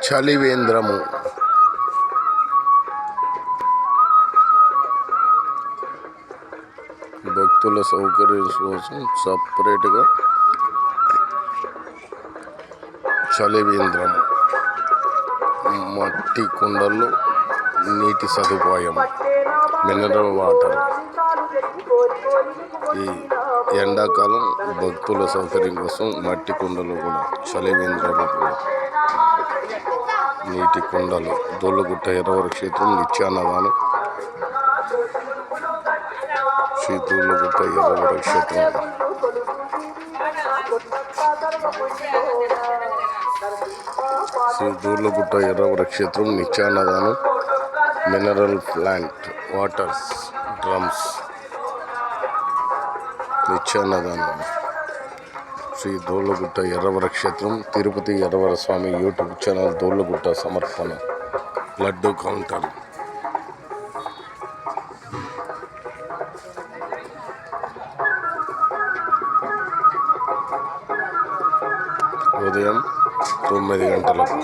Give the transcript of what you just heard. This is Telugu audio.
చలివేంద్రము భక్తుల సౌకర్యం కోసం సపరేట్గా చలివేంద్రము, మట్టి కుండలు, నీటి సదుపాయం, మినరల్ వాటర్. ఈ ఎండాకాలం భక్తుల సౌకర్యం కోసం మట్టి కుండలు కూడా చలివేంద్రము, నీటి కుండలు. దొల్లుగుట్ట ఎర్రవర క్షేత్రం నిత్యాన్నదానం. శ్రీ దొల్లుగుట్ట ఎర్రవర క్షేత్రం శ్రీ దొల్లుగుట్ట ఎర్రవర క్షేత్రం నిత్యాన్నదానం, మినరల్ ప్లాంట్ వాటర్స్, డ్రమ్స్, నిత్యాన్నదానం. శ్రీ దొల్లుగుట్ట ఎర్రవర క్షేత్రం తిరుపతి ఎర్రవర స్వామి యూట్యూబ్ ఛానల్. దొల్లుగుట్ట సమర్పణ లడ్డు కౌంటర్. ఉదయం 9 గంటలకు.